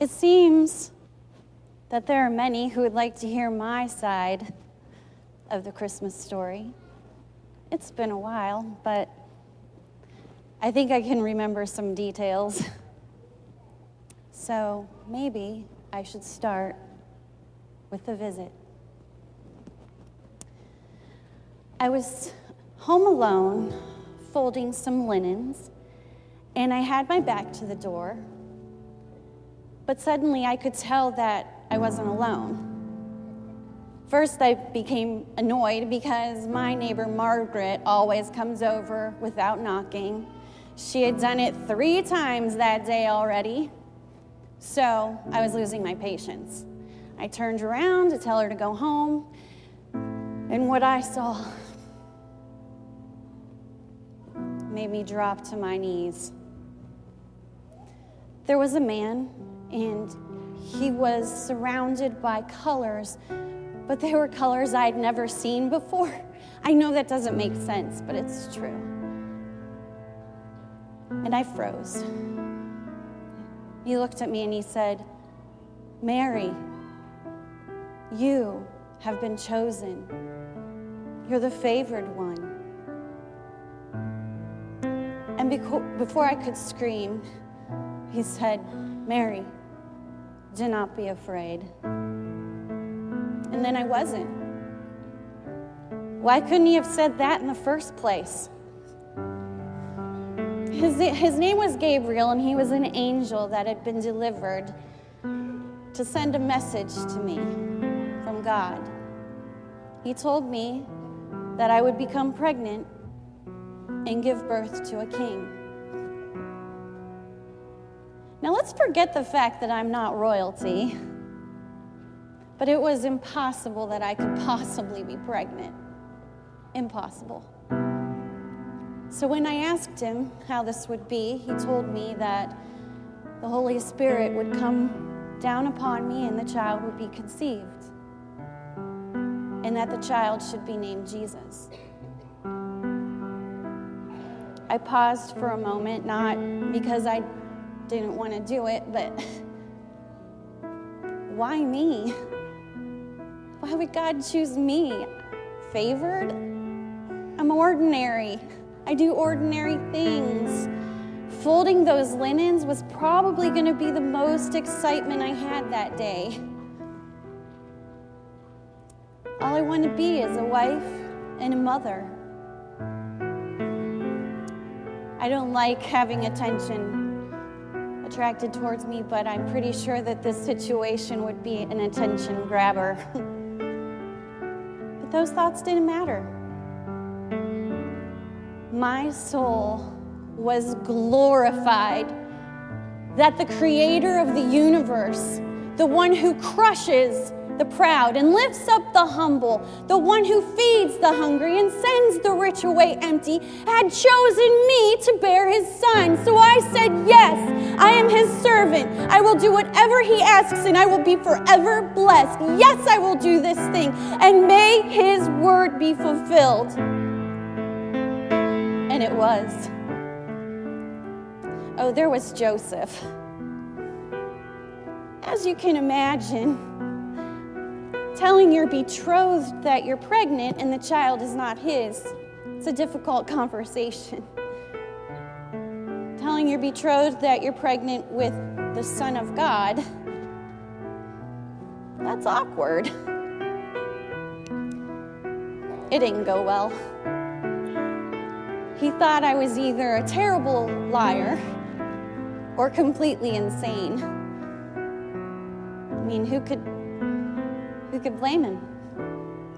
It seems that there are many who would like to hear my side of the Christmas story. It's been a while, but I think I can remember some details. So maybe I should start with the visit. I was home alone, folding some linens, and I had my back to the door. But suddenly I could tell that I wasn't alone. First, I became annoyed because my neighbor Margaret always comes over without knocking. She had done it 3 times that day already, so I was losing my patience. I turned around to tell her to go home, and what I saw made me drop to my knees. There was a man, and he was surrounded by colors, but they were colors I'd never seen before. I know that doesn't make sense, but it's true. And I froze. He looked at me and he said, "Mary, you have been chosen. You're the favored one." And before I could scream, he said, "Mary, do not be afraid." And then I wasn't. Why couldn't he have said that in the first place? His name was Gabriel, and he was an angel that had been delivered to send a message to me from God. He told me that I would become pregnant and give birth to a king. Now let's forget the fact that I'm not royalty, but it was impossible that I could possibly be pregnant. Impossible. So when I asked him how this would be, he told me that the Holy Spirit would come down upon me and the child would be conceived, and that the child should be named Jesus. I paused for a moment, not because I didn't want to do it, but why me? Why would God choose me? Favored? I'm ordinary. I do ordinary things. Folding those linens was probably going to be the most excitement I had that day. All I want to be is a wife and a mother. I don't like having attention attracted towards me, but I'm pretty sure that this situation would be an attention grabber. But those thoughts didn't matter. My soul was glorified that the creator of the universe, the one who crushes the proud and lifts up the humble, the one who feeds the hungry and sends the rich away empty, had chosen me to bear his son. So I said, yes, I am his servant. I will do whatever he asks and I will be forever blessed. Yes, I will do this thing, and may his word be fulfilled. And it was. Oh, there was Joseph. As you can imagine, telling your betrothed that you're pregnant and the child is not his, it's a difficult conversation. Telling your betrothed that you're pregnant with the Son of God, that's awkward. It didn't go well. He thought I was either a terrible liar or completely insane. I mean, who could blame him?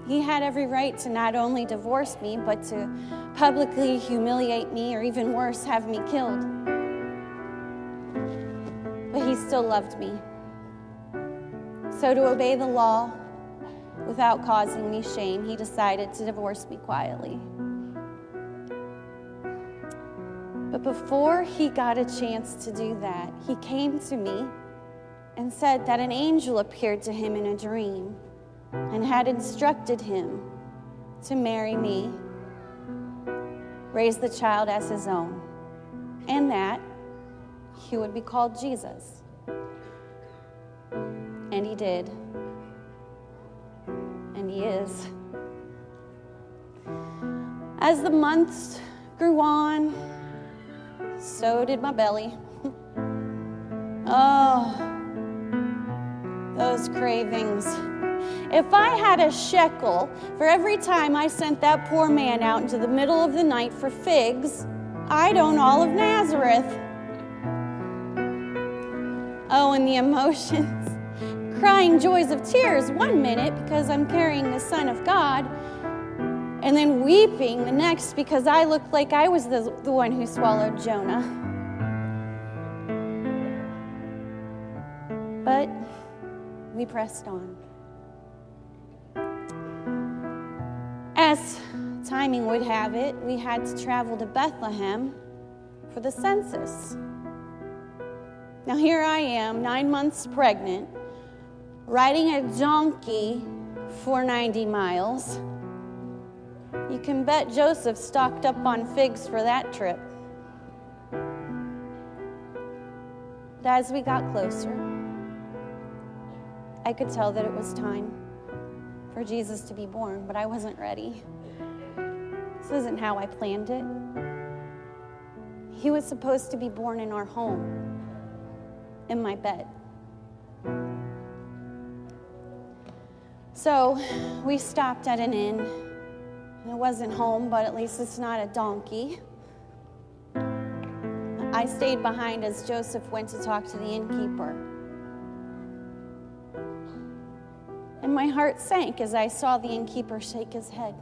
He had every right to not only divorce me, but to publicly humiliate me, or even worse, have me killed. But he still loved me. So to obey the law without causing me shame, he decided to divorce me quietly. But before he got a chance to do that, he came to me and said that an angel appeared to him in a dream and had instructed him to marry me, raise the child as his own, and that he would be called Jesus. And he did. And he is. As the months grew on, so did my belly. Oh, those cravings. If I had a shekel for every time I sent that poor man out into the middle of the night for figs, I'd own all of Nazareth. Oh, and the emotions. Crying joys of tears one minute because I'm carrying the Son of God, and then weeping the next because I looked like I was the one who swallowed Jonah. But we pressed on. As timing would have it, we had to travel to Bethlehem for the census. Now here I am, 9 months pregnant, riding a donkey for 90 miles. You can bet Joseph stocked up on figs for that trip. But as we got closer, I could tell that it was time for Jesus to be born, but I wasn't ready. This isn't how I planned it. He was supposed to be born in our home, in my bed. So we stopped at an inn. It wasn't home, but at least it's not a donkey. I stayed behind as Joseph went to talk to the innkeeper. And my heart sank as I saw the innkeeper shake his head.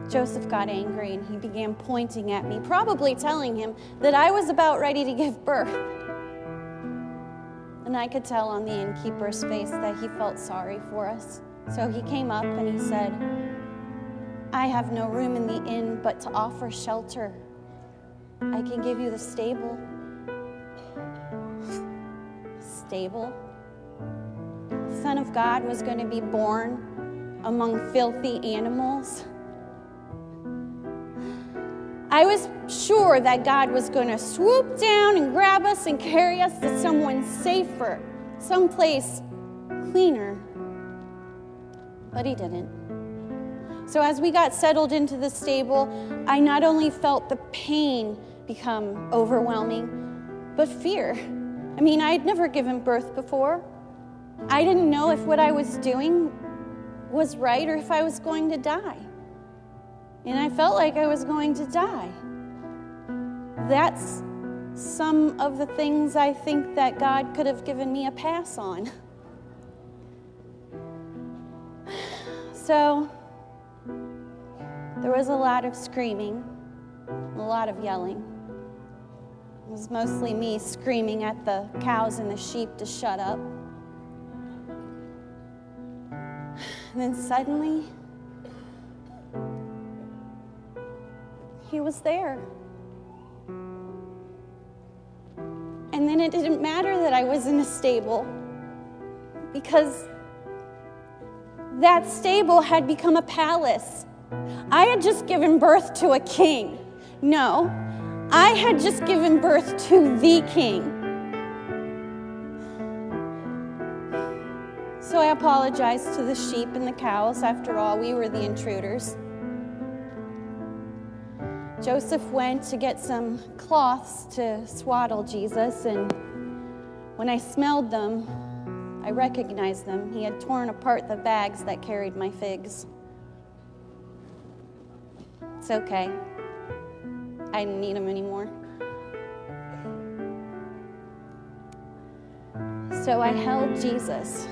Joseph got angry and he began pointing at me, probably telling him that I was about ready to give birth. And I could tell on the innkeeper's face that he felt sorry for us. So he came up and he said, I have no room in the inn but to offer shelter. I can give you the stable. Stable? The Son of God was going to be born among filthy animals. I was sure that God was going to swoop down and grab us and carry us to someone safer, someplace cleaner. But he didn't. So as we got settled into the stable, I not only felt the pain become overwhelming, but fear. I mean, I had never given birth before. I didn't know if what I was doing was right or if I was going to die. And I felt like I was going to die. That's some of the things I think that God could have given me a pass on. So there was a lot of screaming, a lot of yelling. It was mostly me screaming at the cows and the sheep to shut up. And then suddenly, he was there. And then it didn't matter that I was in a stable, because that stable had become a palace. I had just given birth to a king. No, I had just given birth to the king. So I apologized to the sheep and the cows. After all, we were the intruders. Joseph went to get some cloths to swaddle Jesus, and when I smelled them, I recognized them. He had torn apart the bags that carried my figs. It's okay. I didn't need them anymore. So I held Jesus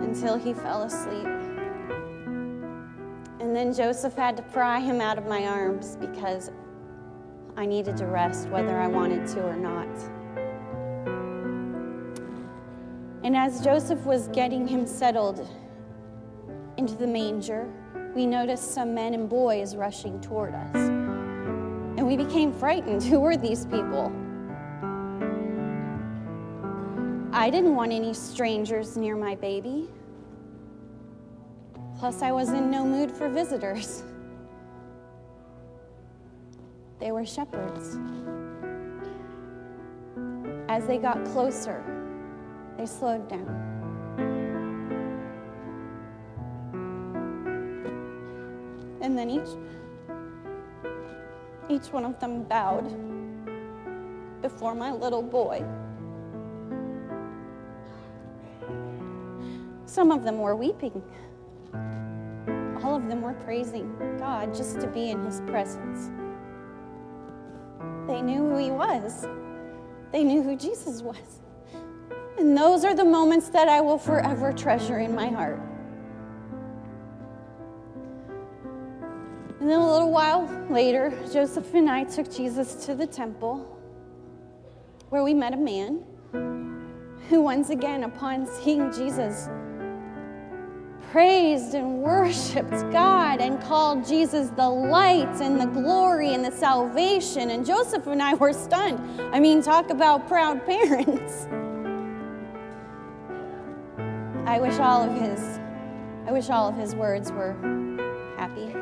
until he fell asleep. And then Joseph had to pry him out of my arms because I needed to rest whether I wanted to or not. And as Joseph was getting him settled into the manger, we noticed some men and boys rushing toward us. And we became frightened. Who were these people? I didn't want any strangers near my baby. Plus, I was in no mood for visitors. They were shepherds. As they got closer, They slowed down. And then each one of them bowed before my little boy. Some of them were weeping. All of them were praising God just to be in his presence. They knew who he was. They knew who Jesus was. And those are the moments that I will forever treasure in my heart. And then a little while later, Joseph and I took Jesus to the temple, where we met a man who once again, upon seeing Jesus, praised and worshiped God and called Jesus the light and the glory and the salvation. And Joseph and I were stunned. I mean, talk about proud parents. I wish all of his words were happy.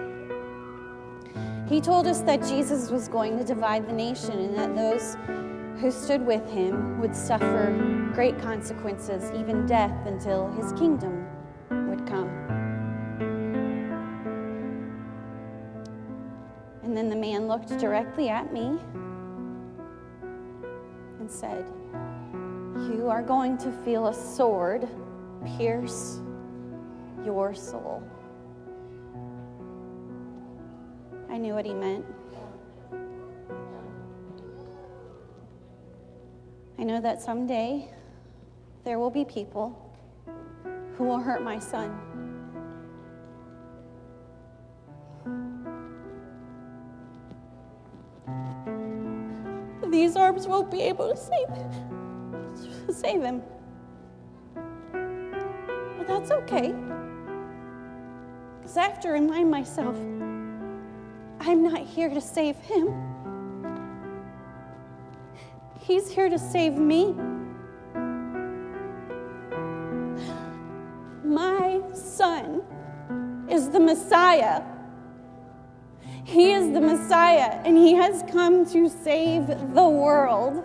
He told us that Jesus was going to divide the nation and that those who stood with him would suffer great consequences, even death, until his kingdom would come. And then the man looked directly at me and said, "You are going to feel a sword pierce your soul." I knew what he meant. I know that someday there will be people who will hurt my son. These arms won't be able to save him. But that's okay. Because I have to remind myself, I'm not here to save him. He's here to save me. My son is the Messiah. He is the Messiah, and he has come to save the world.